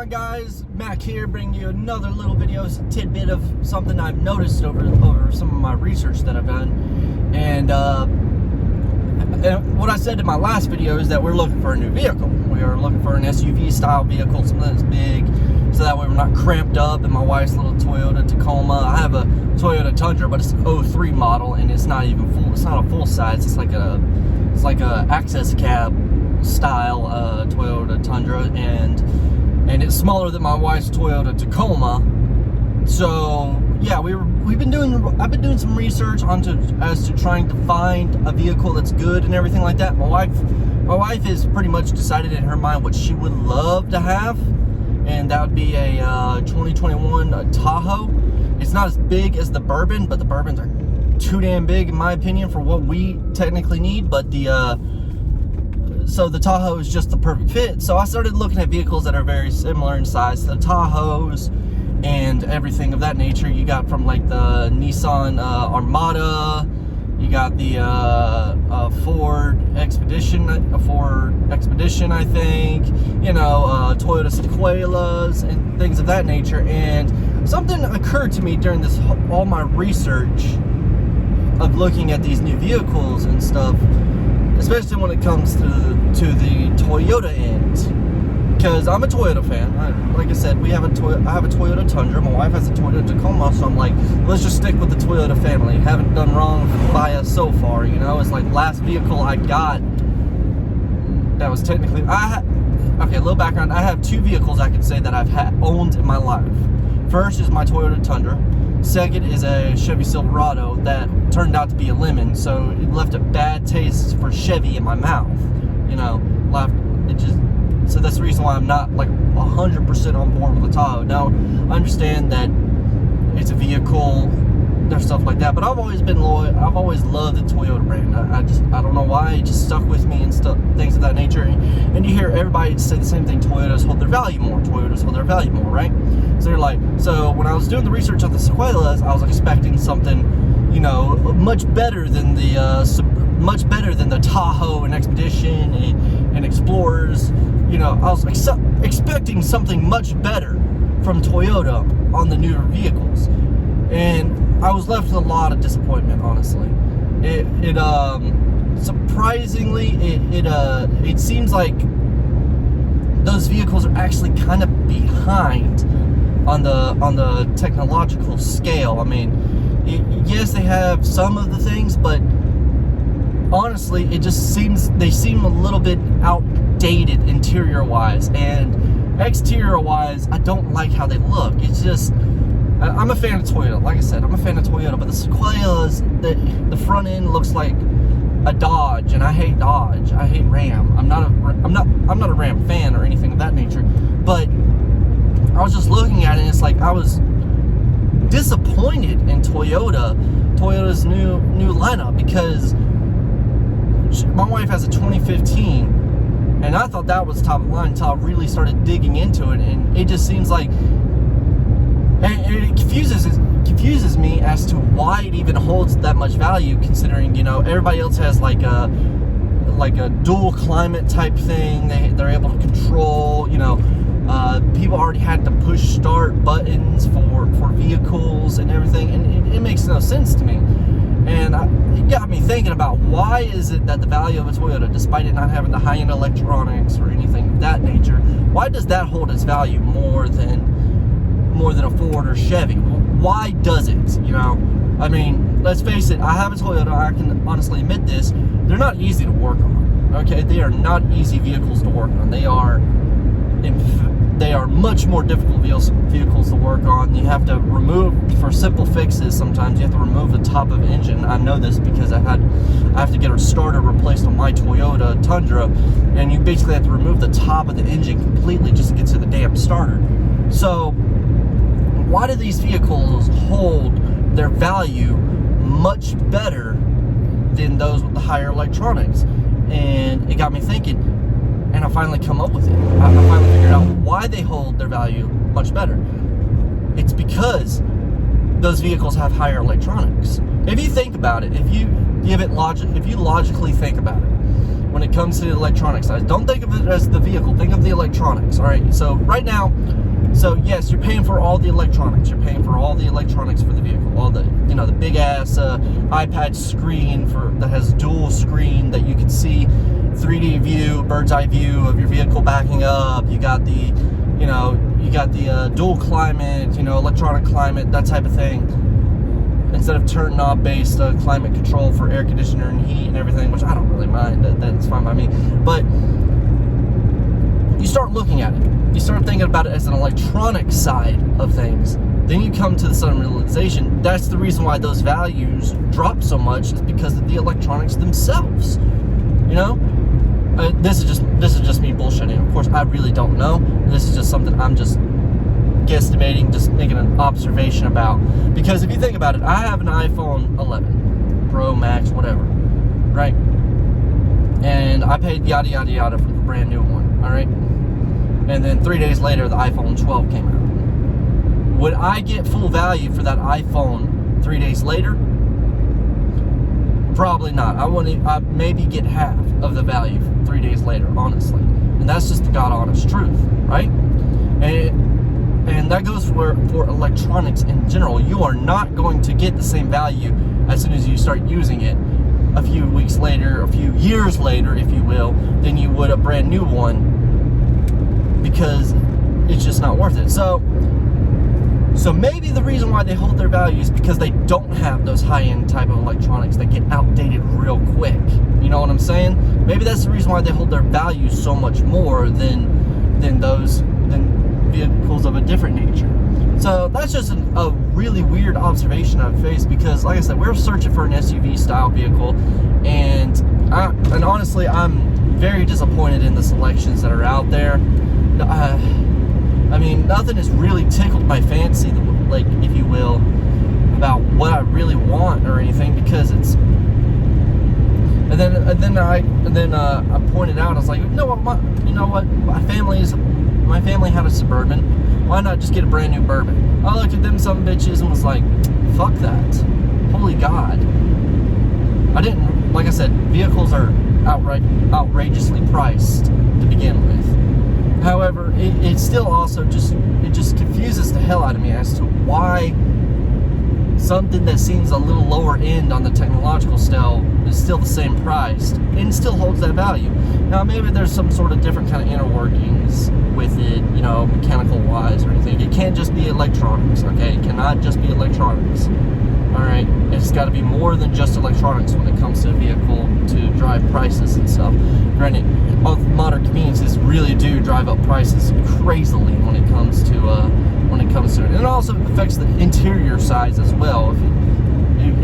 on, guys? Mac here, bringing you another little video, tidbit of something I've noticed over some of my research that I've done. And what I said in my last video is that we're looking for a new vehicle. We are looking for an SUV style vehicle, something that's big, so that way we're not cramped up. In my wife's little Toyota Tacoma, I have a Toyota Tundra, but it's an 03 model, and it's not even full. It's not a full size. It's like a access cab style Toyota Tundra, and it's smaller than my wife's Toyota Tacoma. So yeah, I've been doing some research as to trying to find a vehicle that's good and everything like that. My wife has pretty much decided in her mind what she would love to have, and that would be a 2021 Tahoe. It's not as big as the Bourbon, but the Bourbons are too damn big in my opinion for what we technically need. But so the Tahoe is just the perfect fit. So I started looking at vehicles that are very similar in size to the Tahoes and everything of that nature. You got from like the Nissan Armada, you got the Ford Expedition, I think, you know, Toyota Sequoias and things of that nature. And something occurred to me during all my research of looking at these new vehicles and stuff, especially when it comes to the Toyota end, because I'm a Toyota fan. Like I said, I have a Toyota Tundra. My wife has a Toyota Tacoma, so I'm like, let's just stick with the Toyota family. Haven't done wrong by us so far, you know. It's like last vehicle I got that was technically okay. A little background: I have two vehicles I could say that I've owned in my life. First is my Toyota Tundra. Second is a Chevy Silverado that turned out to be a lemon, so it left a bad taste for Chevy in my mouth. You know, so that's the reason why I'm not like 100% on board with the Tahoe. Now, I understand that it's a vehicle, there's stuff like that, but I've always been loyal. I've always loved the Toyota brand. I don't know why, it just stuck with me and stuff, things of that nature. And you hear everybody say the same thing: Toyotas hold their value more. Toyotas hold their value more, right? So they're like, so when I was doing the research on the Sequoias, I was expecting something, you know, much better than the Tahoe and Expedition and Explorers. You know, I was expecting something much better from Toyota on the newer vehicles, and I was left with a lot of disappointment, honestly. Surprisingly, it seems like those vehicles are actually kind of behind on the technological scale. I mean, yes, they have some of the things, but honestly, it just they seem a little bit outdated interior wise, and exterior wise, I don't like how they look. It's just, I'm a fan of Toyota. Like I said, I'm a fan of Toyota, but the Sequoias, the front end looks like a Dodge, and I hate Dodge. I hate Ram. I'm not a Ram fan or anything of that nature, but I was just looking at it, and it's like I was disappointed in Toyota's new lineup, because my wife has a 2015, and I thought that was top of the line until I really started digging into it, and it just seems like, and it confuses me as to why it even holds that much value, considering, you know, everybody else has like a dual climate type thing. They're able to control, you know, people already had to push start buttons for vehicles and everything, and it makes no sense to me. And it got me thinking about, why is it that the value of a Toyota, despite it not having the high-end electronics or anything of that nature, why does that hold its value more than a Ford or Chevy? Why does it? You know, I mean, let's face it, I have a Toyota. I can honestly admit this. They're not easy to work on. Okay, they are not easy vehicles to work on. They are much more difficult vehicles to work on. You have to remove, for simple fixes, sometimes you have to remove the top of the engine. I know this because I have to get a starter replaced on my Toyota Tundra, and you basically have to remove the top of the engine completely just to get to the damn starter. So why do these vehicles hold their value much better than those with the higher electronics? And it got me thinking, and I finally come up with it. I finally figured out why they hold their value much better. It's because those vehicles have higher electronics. If you think about it, if you logically think about it, when it comes to the electronic side. Don't think of it as the vehicle, think of the electronics, all right? So right now, so yes, you're paying for all the electronics. You're paying for all the electronics for the vehicle, all the, you know, the big ass iPad screen that has dual screen that you can see 3D view, bird's eye view of your vehicle backing up. You got the, you know, dual climate, you know, electronic climate, that type of thing. Instead of turn knob based climate control for air conditioner and heat and everything, which I don't really mind. That's fine by me. But you start looking at it. You start thinking about it as an electronic side of things. Then you come to the sudden realization that's the reason why those values drop so much, is because of the electronics themselves. You know, this is just me bullshitting. Of course, I really don't know. This is just something I'm just guesstimating, just making an observation about. Because if you think about it, I have an iPhone 11 Pro Max, whatever, right? And I paid yada yada yada for the brand new one, all right? And then 3 days later, the iPhone 12 came out. Would I get full value for that iPhone 3 days later? Probably not. I maybe get half of the value 3 days later, honestly. And that's just the God honest truth, right? And that goes for electronics in general. You are not going to get the same value as soon as you start using it a few weeks later, a few years later, if you will, than you would a brand new one, because it's just not worth it. So maybe the reason why they hold their value is because they don't have those high-end type of electronics that get outdated real quick. You know what I'm saying? Maybe that's the reason why they hold their value so much more than vehicles of a different nature. So that's just a really weird observation I've faced, because like I said, we're searching for an SUV style vehicle, and honestly, I'm very disappointed in the selections that are out there. I mean, nothing has really tickled my fancy, like, if you will, about what I really want or anything, because it's. And then I pointed out, I was like, no, my family had a Suburban. Why not just get a brand new Bourbon? I looked at them some bitches and was like, fuck that. Holy God. I didn't, like I said, vehicles are outrageously priced to begin with. However, it still also just confuses the hell out of me as to why something that seems a little lower end on the technological scale is still the same price and still holds that value. Now, maybe there's some sort of different kind of inner workings with it, you know, mechanical wise or anything. It can't just be electronics, okay? It cannot just be electronics. All right, it's got to be more than just electronics when it comes to a vehicle to drive prices and stuff. Granted, modern conveniences really do drive up prices crazily when it comes to it, and it also affects the interior size as well.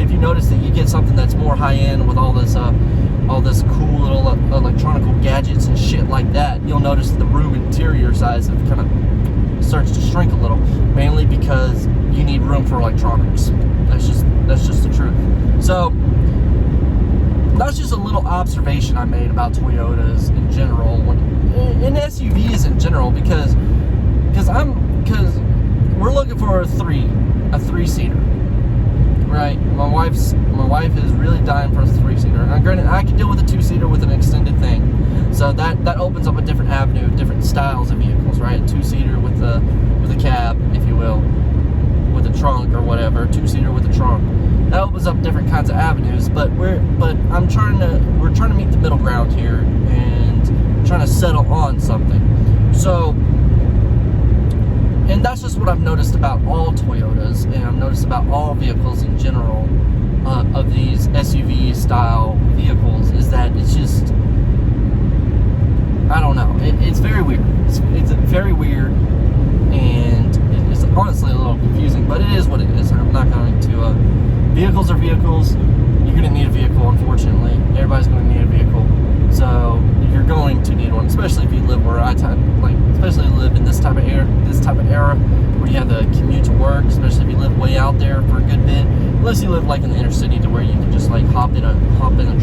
If you notice that you get something that's more high end with all this cool little electronical gadgets and shit like that, you'll notice the room interior size kind of starts to shrink a little, mainly because you need room for electronics. That's just the truth. So that's just a little observation I made about Toyotas in general, in SUVs in general, because we're looking for a three-seater, right? My wife is really dying for a three-seater. And granted, I can deal with a two-seater with an extended thing, so that opens up a different avenue, different styles of vehicles, right? A two-seater with a cab, if you will, with a trunk or whatever, two-seater with a trunk. That opens up different kinds of avenues, but we're trying to meet the middle ground here and trying to settle on something. So, and that's just what I've noticed about all Toyotas, and I've noticed about all vehicles in general, of these SUV style vehicles, is that it's just, I don't know, it's very weird. It's very weird, and it's honestly a little confusing, but it is what it is. I'm not going to, vehicles are vehicles. You're going to need a vehicle, unfortunately. Everybody's going to need a vehicle. So you're going to need one, especially if you live where especially live in this type of era where you have to commute to work, especially if you live way out there for a good bit. Unless you live like in the inner city to where you can just like hop in a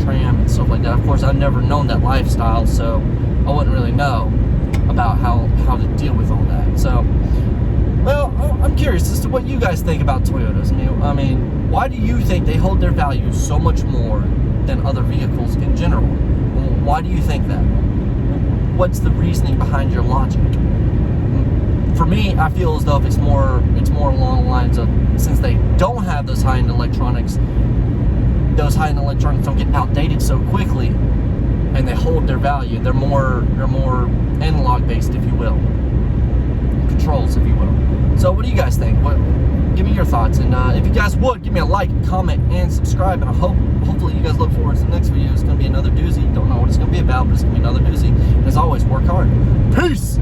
tram and stuff like that. Of course, I've never known that lifestyle, so I wouldn't really know about how to deal with all that. So, well, I'm curious as to what you guys think about Toyotas. I mean, why do you think they hold their value so much more than other vehicles in general? Why do you think that? What's the reasoning behind your logic? For me, I feel as though if it's more along the lines of, since they don't have those high-end electronics don't get outdated so quickly, and they hold their value. They're more analog based, if you will, controls, if you will. So what do you guys think? Give me your thoughts, and if you guys would, give me a like, comment, and subscribe, and hopefully you guys look forward to the next video. It's going to be another doozy. Don't know what it's going to be about, but it's going to be another doozy. And as always, work hard. Peace!